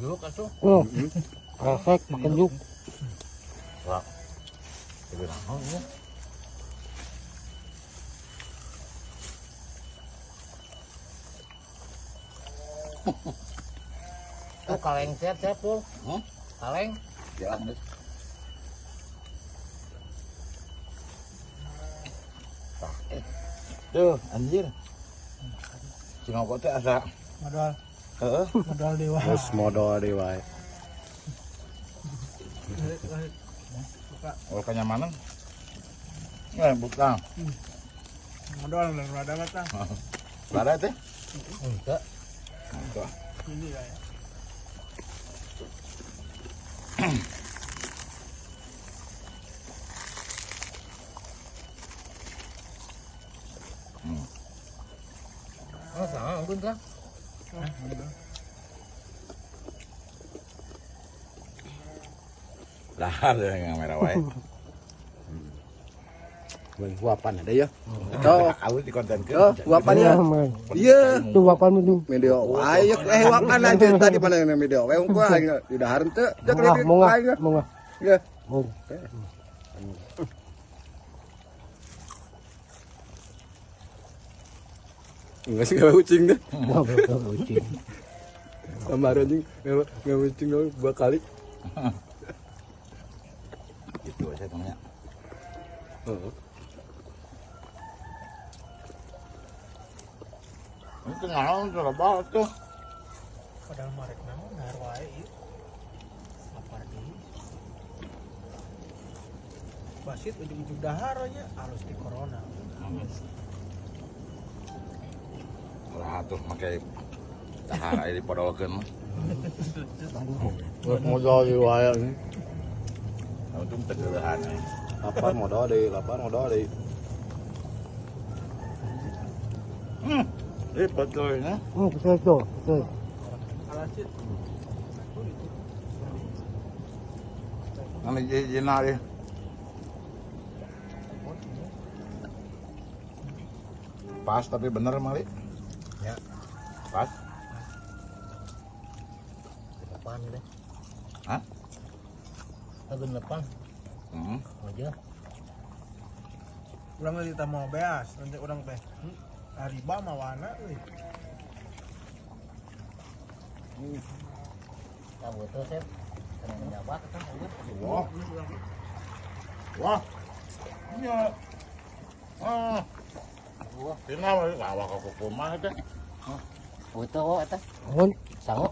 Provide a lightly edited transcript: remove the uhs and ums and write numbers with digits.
Juk atuh. Oh. Resek makan juk. Wah. Itu naon ya? Tuh kaleng set tuh. Kaleng. Jalan deh. Tuh, anjir. Cingokok teh asa. Modal. Heeh. Modal dewa. Terus modal dewa. Oh, kenyamanan. Bukan. Modal dan rada mata. Lada teh. Enggak. Enggak. Ini ya. Oh, sama ampun kan. Lah, ada yang merah wae. Bang guapan ada ya. Tuh, Aku di konten ke. guapan ya. Iya, tuh guapan itu. Medio ayo wapan aja tadi mana yang medio wae gua udah harem teu cek lihat Mau nggak? Mau nggak? ya Mau. enggak sih enggak kucing deh Mau kucing. kemarin anjing enggak kucing dua kali Gitu aja temennya. Itu naon tuh lebah tuh. Padahal marek naon nahar wae ieu. Lapar deui. Basit ujung-ujung dahar nya alus di corona. Lah tuh make tahara di podokeun mah. Modal dewa ini. Untung tegeurehan. lapar modal deui Betul ya. Betul tuh. Betul. Alasit. Nang jina deh. Pas tapi bener Mali. Ya. Pas. Depan deh. Hah? Agen depan aja. Urang lagi kita mau beas, nanti urang teh. Ariba mawana euy. Kamu tuh sih. Kena menjabat kan aja. Wah. Wah. Iya. Wah, kenapa awak aku kumaha teh? Foto eta. Mohon. Sango.